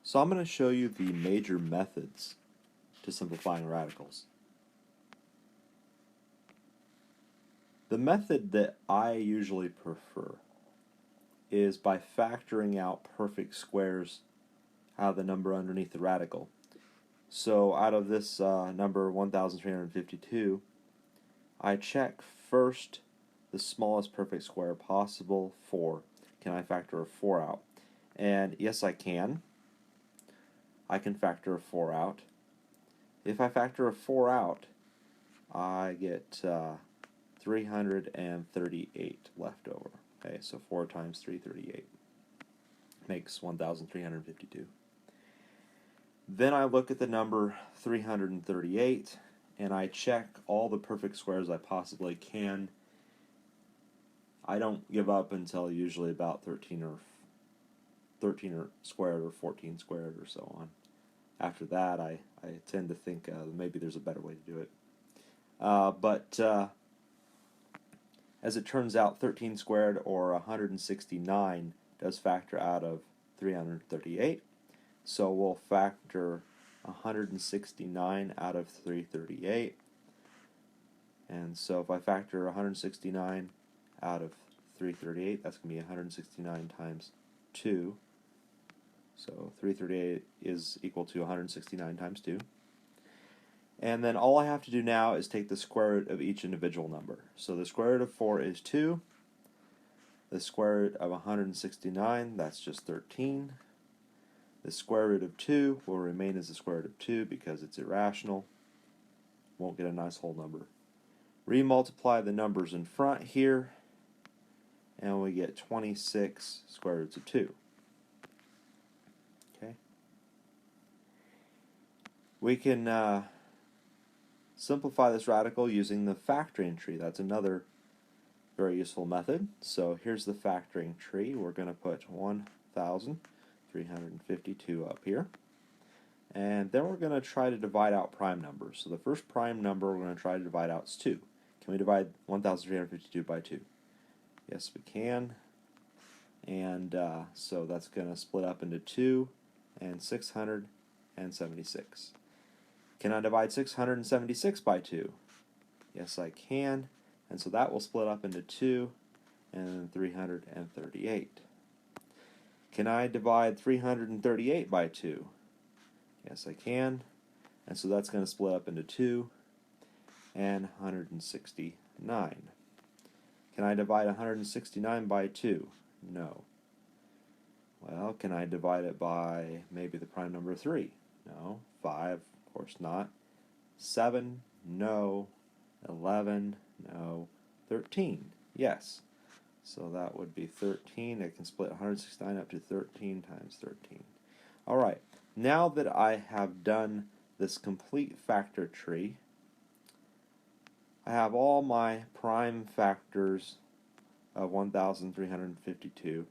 So I'm going to show you the major methods to simplifying radicals. The method that I usually prefer is by factoring out perfect squares out of the number underneath the radical. So out of this number 1,352, I check first the smallest perfect square possible, 4. Can I factor a 4 out? And yes, I can. I can factor a 4 out. If I factor a 4 out, I get 338 left over. Okay, so 4 times 338 makes 1,352. Then I look at the number 338 and I check all the perfect squares I possibly can. I don't give up until usually about 13 squared or 14 squared or so on. After that, I tend to think maybe there's a better way to do it. But as it turns out, 13 squared or 169 does factor out of 338. So we'll factor 169 out of 338. And so if I factor 169 out of 338, that's going to be 169 times 2. So 338 is equal to 169 times 2. And then all I have to do now is take the square root of each individual number. So the square root of 4 is 2. The square root of 169, that's just 13. The square root of 2 will remain as the square root of 2 because it's irrational. Won't get a nice whole number. Remultiply the numbers in front here, and we get 26 square roots of 2. Okay. We can simplify this radical using the factoring tree. That's another very useful method. So here's the factoring tree. We're going to put 1,352 up here. And then we're going to try to divide out prime numbers. So the first prime number we're going to try to divide out is 2. Can we divide 1,352 by 2? Yes, we can. And so that's going to split up into 2 and 676. Can I divide 676 by 2? Yes, I can. And so that will split up into 2 and 338. Can I divide 338 by 2? Yes, I can. And so that's going to split up into 2 and 169. Can I divide 169 by 2? No. Well, can I divide it by maybe the prime number 3? No. 5? Of course not. 7? No. 11? No. 13? Yes. So that would be 13. I can split 169 up to 13 times 13. Alright, now that I have done this complete factor tree, I have all my prime factors of 1,352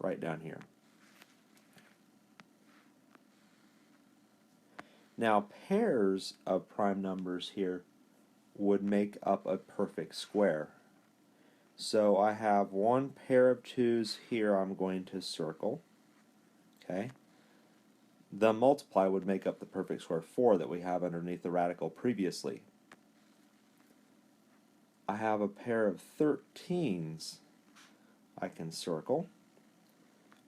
right down here. Now pairs of prime numbers here would make up a perfect square. So I have one pair of 2's here I'm going to circle. Okay. The multiply would make up the perfect square 4 that we have underneath the radical previously. I have a pair of 13's I can circle.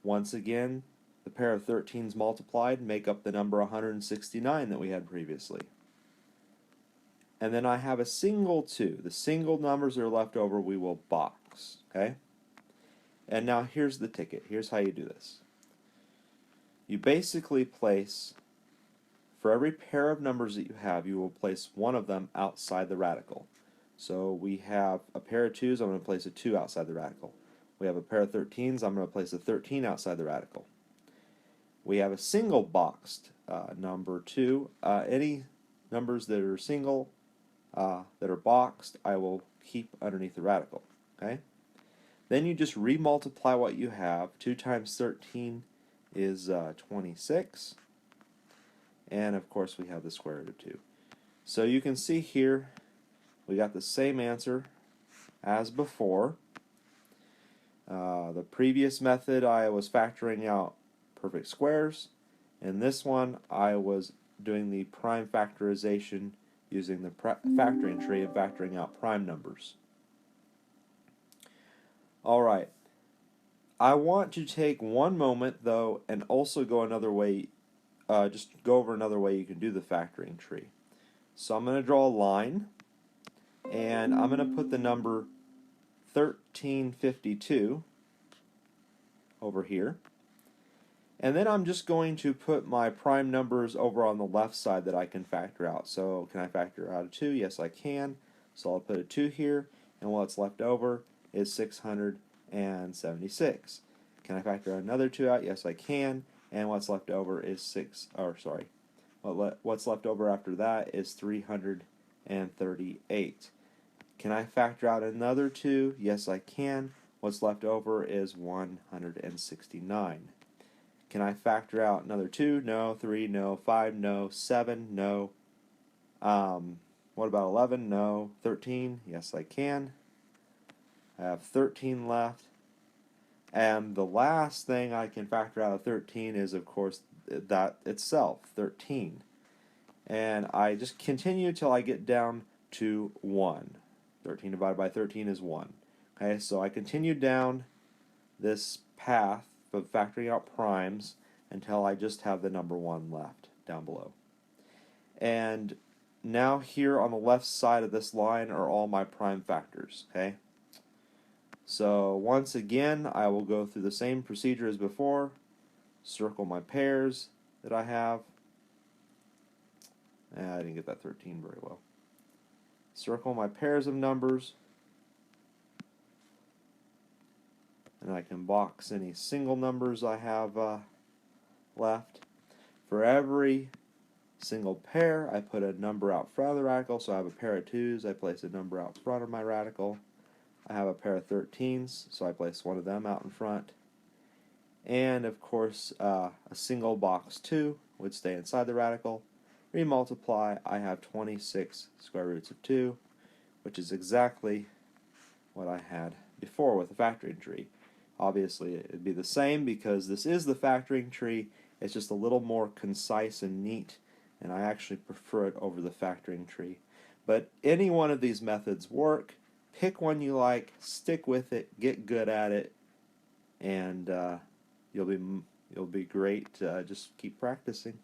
Once again, the pair of 13's multiplied make up the number 169 that we had previously. And then I have a single 2. The single numbers that are left over we will box. Okay? And now here's the ticket. Here's how you do this. You basically place, for every pair of numbers that you have, you will place one of them outside the radical. So we have a pair of 2's, I'm going to place a 2 outside the radical. We have a pair of 13's, I'm going to place a 13 outside the radical. We have a single boxed number 2. Any numbers that are single, that are boxed, I will keep underneath the radical. Okay? Then you just remultiply what you have. 2 times 13 is 26. And of course we have the square root of 2. So you can see here we got the same answer as before. The previous method I was factoring out perfect squares, In this one, I was doing the prime factorization using the factoring tree and factoring out prime numbers. Alright, I want to take one moment though and also go another way, just go over another way you can do the factoring tree. So I'm going to draw a line, and I'm going to put the number 1352 over here. And then I'm just going to put my prime numbers over on the left side that I can factor out. So can I factor out a 2? Yes, I can. So I'll put a 2 here, and what's left over is 676. Can I factor another 2 out? Yes, I can. And what's left over is what's left over after that is 338. Can I factor out another 2? Yes, I can. What's left over is 169. Can I factor out another 2? No. 3? No. 5? No. 7? No. What about 11? No. 13? Yes, I can. I have 13 left. And the last thing I can factor out of 13 is, of course, that itself, 13. And I just continue till I get down to 1. 13 divided by 13 is 1. Okay, so I continue down this path of factoring out primes until I just have the number 1 left down below. And now here on the left side of this line are all my prime factors. Okay, so once again I will go through the same procedure as before. Circle my pairs that I have. I didn't get that 13 very well. Circle my pairs of numbers, and I can box any single numbers I have left. For every single pair, I put a number out front of the radical. So I have a pair of 2s, I place a number out front of my radical. I have a pair of 13s, so I place one of them out in front. And of course, a single box 2 would stay inside the radical. Remultiply, I have 26 square roots of 2, which is exactly what I had before with the factoring tree. Obviously, it would be the same because this is the factoring tree. It's just a little more concise and neat, and I actually prefer it over the factoring tree. But any one of these methods work. Pick one you like, stick with it, get good at it, and you'll be great. Just keep practicing.